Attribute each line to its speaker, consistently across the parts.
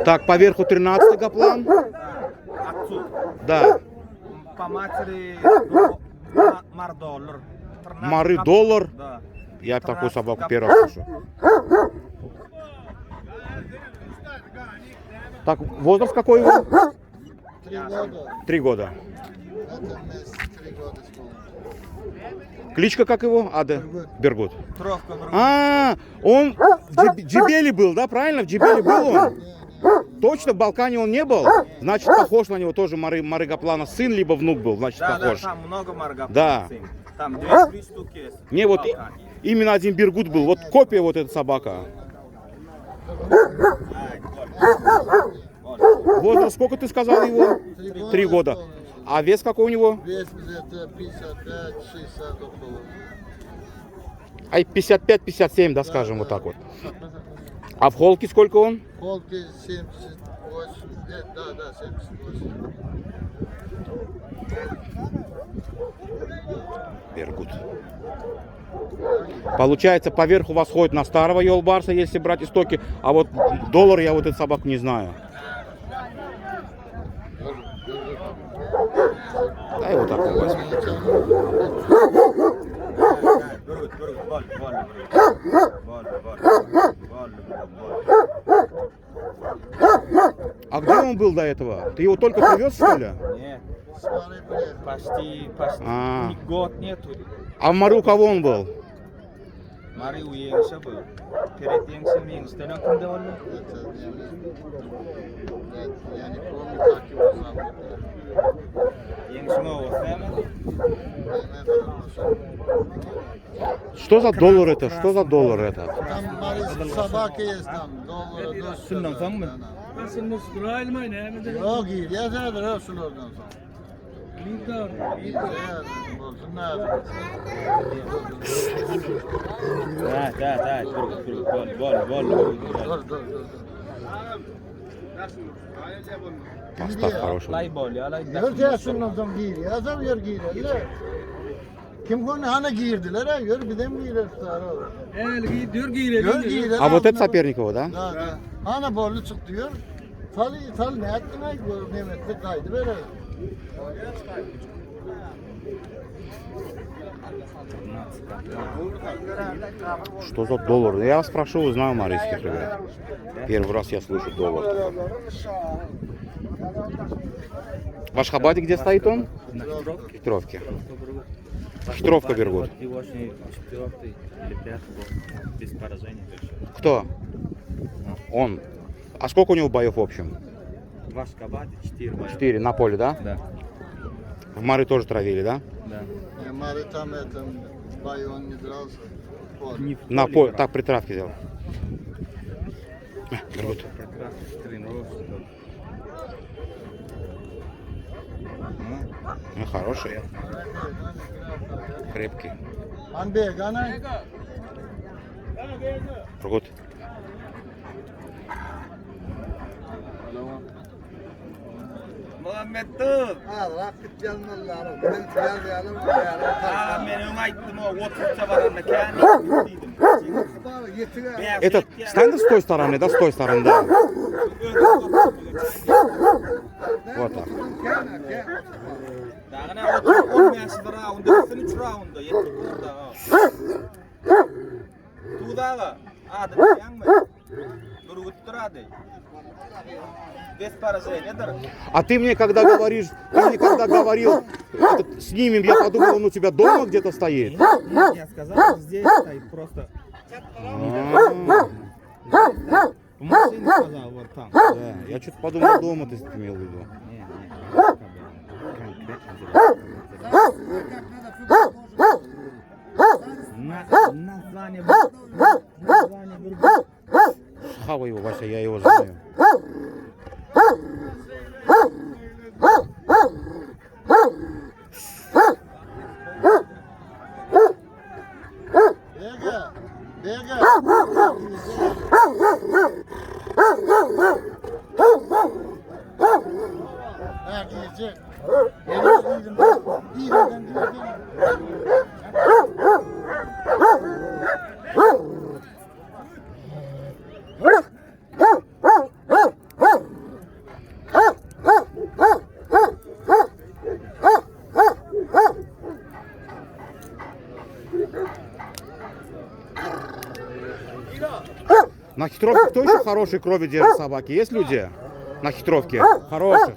Speaker 1: Так, поверху 13 гоплан.
Speaker 2: Отцу.
Speaker 1: Да.
Speaker 2: По матери Мар-доллар.
Speaker 1: Мары доллар.
Speaker 2: Да.
Speaker 1: Я такую собаку первый раз слышу. Так, возраст какой его?
Speaker 3: 3 года.
Speaker 1: 3 года.
Speaker 3: Это месяц, 3 года скоро.
Speaker 1: Кличка как его? Аде? Бергут.
Speaker 2: Тровка в руку.
Speaker 1: А, он в Джебеле был, да, правильно? В Джебеле был он? Точно в Балкане он не был? Значит, похож на него тоже Мары Гоплана. Сын либо внук был, значит,
Speaker 2: Да,
Speaker 1: похож.
Speaker 2: там много Маргаплана.
Speaker 1: Да.
Speaker 2: Там 2-3 штуки есть.
Speaker 1: Не, вот именно один Бергут был. Вот копия вот эта собака. Возраст сколько ты сказал его? 3 года. А вес какой у него?
Speaker 3: Вес где-то 55-60 около.
Speaker 1: Ай, 55-57, да, скажем, вот так вот. А в холке сколько он?
Speaker 3: Холки 78. Да, 78.
Speaker 1: Бергут. Получается, поверх у вас ходит на старого Йолбарса, если брать истоки. А вот доллар я вот эту собаку не знаю. Дай вот так вот возьму. А где он был до этого? Ты его только привез, что ли?
Speaker 2: Нет,
Speaker 3: Смотри, приехал.
Speaker 2: почти
Speaker 1: А.
Speaker 2: ни год нету.
Speaker 1: А в Мару у кого он был?
Speaker 2: Мари у Еңші был. Перед Еңшем Еңштен кімде болды?
Speaker 3: Я не помню, как его зовут.
Speaker 2: Еңшің осылаймы?
Speaker 1: Что за доллар это? Что за доллар это?
Speaker 3: Там собаки есть там. Доллары,
Speaker 2: Şundan sonra mı?
Speaker 3: Yok iyi. Yeterdir ha şunlardan sonra. Olsun ne yapayım?
Speaker 2: Да, бол.
Speaker 3: Dur.
Speaker 1: Поставь хороший.
Speaker 2: Lay bol ya, lay.
Speaker 3: Gör ya şunlardan giyer. Yazam yer giyirler. Kim konu hana giyirdiler ha? Gör bir de mi giyirler sarı? Gör giyirler.
Speaker 1: А вот это Соперникова, да?
Speaker 3: Da. Hana borlu çık diyor. Tal ne ettin ay? Nimetli kaydı böyle.
Speaker 1: Что за доллар? Я вас прошу, узнаю марийских ребят. Первый раз я слышу доллар. В Ашхабаде где стоит он? В Петровке. Петровка Бергут.
Speaker 2: Четвертый или пятый был, без поражения.
Speaker 1: Кто? Он. А сколько у него боев в общем?
Speaker 2: В Ашхабаде 4 боя.
Speaker 1: 4 на поле, да?
Speaker 2: Да.
Speaker 1: В Мары тоже травили, да?
Speaker 2: Да.
Speaker 3: Mari tam etem bay on не дрался.
Speaker 2: Не в
Speaker 1: На
Speaker 2: поле
Speaker 1: поле,
Speaker 2: играл.
Speaker 1: так при травке делал. Бергут.
Speaker 2: Как раз тренировался.
Speaker 1: Ну, хороший. Крепкий.
Speaker 3: Anbe gana.
Speaker 1: Бергут.
Speaker 2: Muhammed dur.
Speaker 3: Ha rakip gelmeler. Ben gelmeyelim.
Speaker 2: Aa, ben ayttım o 30'a varanda kendim gittim.
Speaker 1: Этот, стань с той стороны, да, с той стороны, да. Вот так.
Speaker 2: Dağına 10 yaşlı raunda, 3 raunda, 7 burada. Tuğdağı, adı yanmı? Durgut durады. Без поражения, да?
Speaker 1: А ты мне когда говоришь, ты мне когда говорил, снимем, я подумал, он у тебя дома где-то стоит.
Speaker 2: Нет, я сказал, здесь стоит просто. В машине сказал, вот там.
Speaker 1: Да, я что-то подумал, дома ты имел в виду.
Speaker 2: Название.
Speaker 1: Хавай его, Вася, я его знаю.
Speaker 3: Bega. Ha diyecek.
Speaker 1: На хитровке кто еще хорошей крови держит собаки? Есть люди на хитровке? Хороших.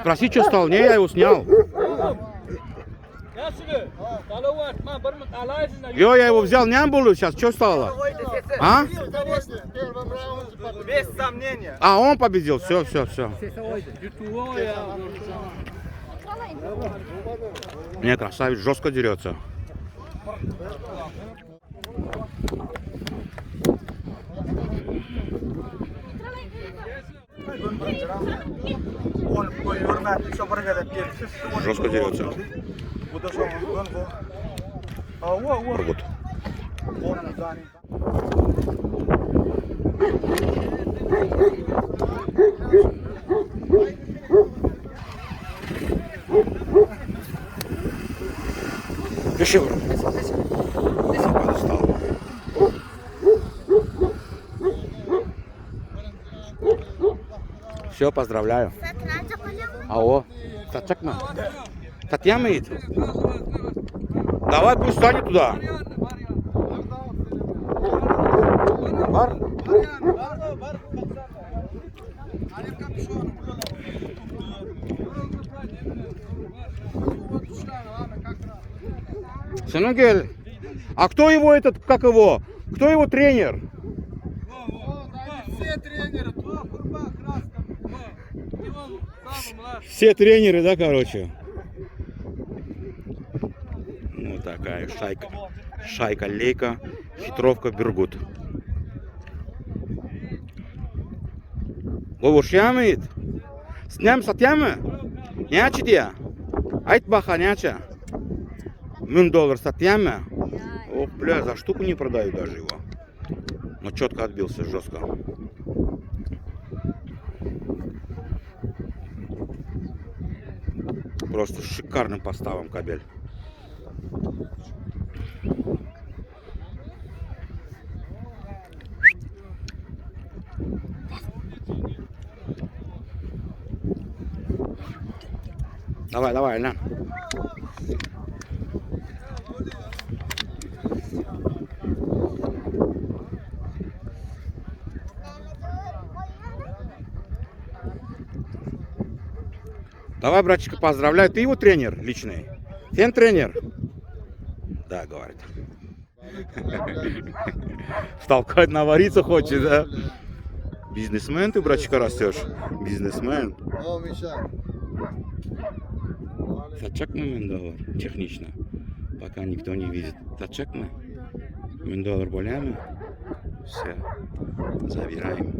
Speaker 1: Спроси, что стал? Не, я его снял. Йо, я его взял, не было сейчас. Что стало? А?
Speaker 2: Без сомнения.
Speaker 1: А, он победил. Все, все, все. Не, красавец, жестко дерется. Жестко дерется. Ургут. Еще все, поздравляю. Ало, Татчакма. Татьяна. Давай, пусть станет туда. Бар? Сынок, а кто его этот, как его? Кто его тренер?
Speaker 2: Все тренеры,
Speaker 1: Все тренеры, да, короче? Ну, такая шайка-лейка, хитровка Бергут. Говоршямит? Сням сатьямы? Нячи dia? Айт баха няча? $1000 сатьямы? Ох, бля, за штуку не продаю даже его. Но четко отбился, жестко. Просто шикарным поставом кабель. Давай, давай, на. Давай, братчика, поздравляю. Ты его тренер личный? Ты тренер? Да, говорит. Столкать навариться хочет, да? Бизнесмен ты, братчика, растешь. Бизнесмен. Тачак мы $1000. Технично. Пока никто не видит. Тачак мы $1000 болями. Все. Забираем.